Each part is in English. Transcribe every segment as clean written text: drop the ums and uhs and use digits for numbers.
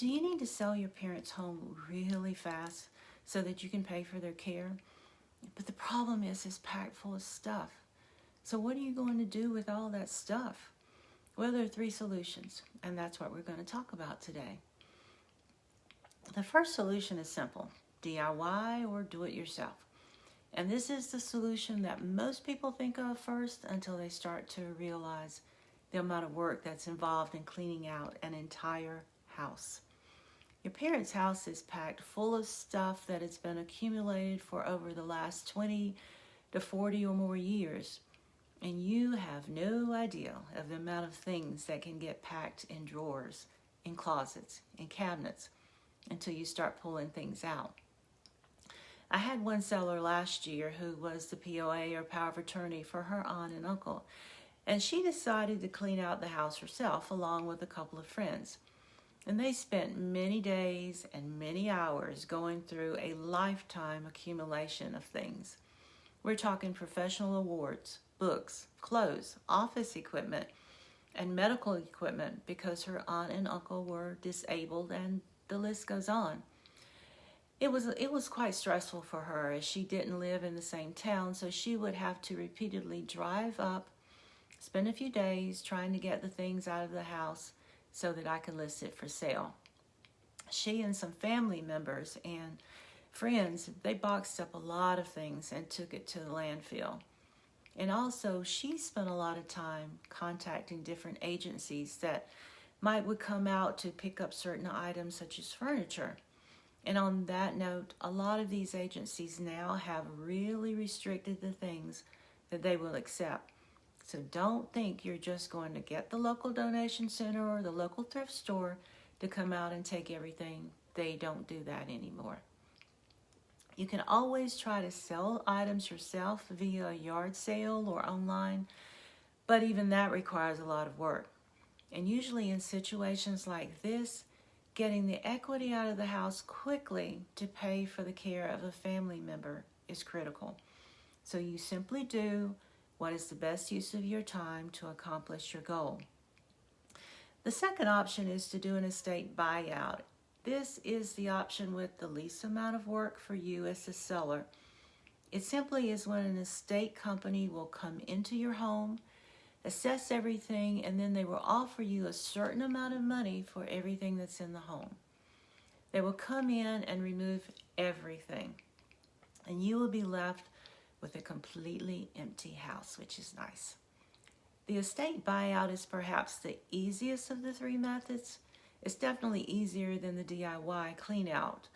Do you need to sell your parents' home really fast so that you can pay for their care? But the problem is it's packed full of stuff. So what are you going to do with all that stuff? Well, there are three solutions, and that's what we're going to talk about today. The first solution is simple: DIY or do it yourself. And this is the solution that most people think of first until they start to realize the amount of work that's involved in cleaning out an entire house. Your parents' house is packed full of stuff that has been accumulated for over the last 20 to 40 or more years. And you have no idea of the amount of things that can get packed in drawers, in closets, in cabinets, until you start pulling things out. I had one seller last year who was the POA or power of attorney for her aunt and uncle, and she decided to clean out the house herself along with a couple of friends. And they spent many days and many hours going through a lifetime accumulation of things. We're talking professional awards, books, clothes, office equipment, and medical equipment because her aunt and uncle were disabled, and the list goes on. It was quite stressful for her as she didn't live in the same town, so she would have to repeatedly drive up, spend a few days trying to get the things out of the house so that I could list it for sale. She and some family members and friends, they boxed up a lot of things and took it to the landfill. And also, she spent a lot of time contacting different agencies that would come out to pick up certain items such as furniture. And on that note, a lot of these agencies now have really restricted the things that they will accept. So don't think you're just going to get the local donation center or the local thrift store to come out and take everything. They don't do that anymore. You can always try to sell items yourself via a yard sale or online, but even that requires a lot of work. And usually in situations like this, getting the equity out of the house quickly to pay for the care of a family member is critical. So you simply do what is the best use of your time to accomplish your goal. The second option is to do an estate buyout. This is the option with the least amount of work for you as the seller. It simply is when an estate company will come into your home, assess everything, and then they will offer you a certain amount of money for everything that's in the home. They will come in and remove everything, and you will be left with a completely empty house, which is nice. The estate buyout is perhaps the easiest of the three methods. It's definitely easier than the DIY clean out,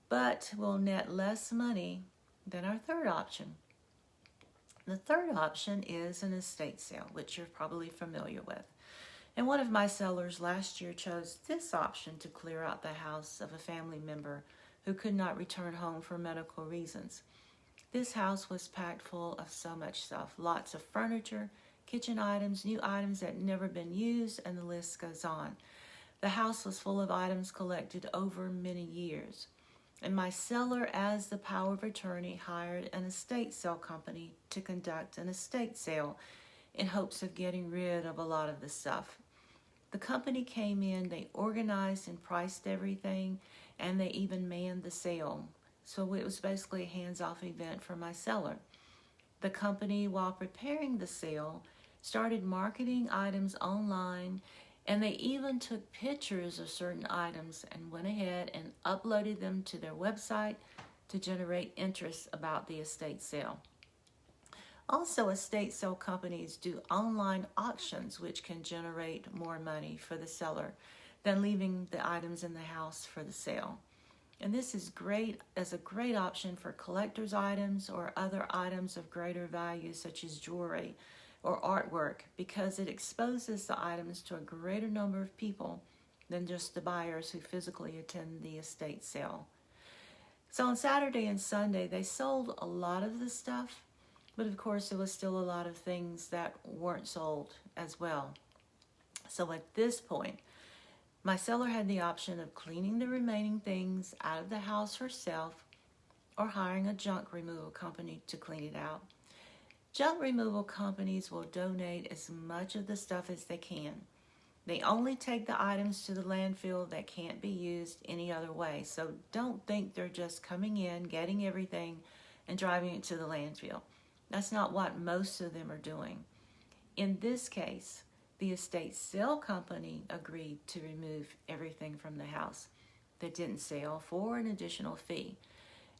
but will net less money than our third option. The third option is an estate sale, which you're probably familiar with. And one of my sellers last year chose this option to clear out the house of a family member who could not return home for medical reasons. This house was packed full of so much stuff, lots of furniture, kitchen items, new items that had never been used, and the list goes on. The house was full of items collected over many years. And my seller, as the power of attorney, hired an estate sale company to conduct an estate sale in hopes of getting rid of a lot of the stuff. The company came in, they organized and priced everything, and they even manned the sale. So it was basically a hands-off event for my seller. The company, while preparing the sale, started marketing items online, and they even took pictures of certain items and went ahead and uploaded them to their website to generate interest about the estate sale. Also, estate sale companies do online auctions, which can generate more money for the seller than leaving the items in the house for the sale. And this is great as a great option for collector's items or other items of greater value, such as jewelry or artwork, because it exposes the items to a greater number of people than just the buyers who physically attend the estate sale. So on Saturday and Sunday, they sold a lot of the stuff, but of course there was still a lot of things that weren't sold as well. So at this point, my seller had the option of cleaning the remaining things out of the house herself or hiring a junk removal company to clean it out. Junk removal companies will donate as much of the stuff as they can. They only take the items to the landfill that can't be used any other way. So don't think they're just coming in, getting everything, and driving it to the landfill. That's not what most of them are doing. In this case, the estate sale company agreed to remove everything from the house that didn't sell for an additional fee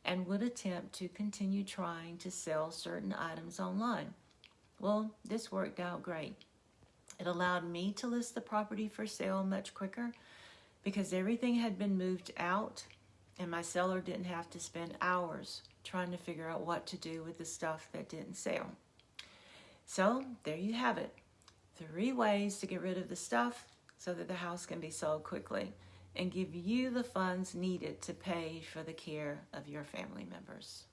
and would attempt to continue trying to sell certain items online. Well, this worked out great. It allowed me to list the property for sale much quicker because everything had been moved out and my seller didn't have to spend hours trying to figure out what to do with the stuff that didn't sell. So there you have it. 3 ways to get rid of the stuff so that the house can be sold quickly and give you the funds needed to pay for the care of your family members.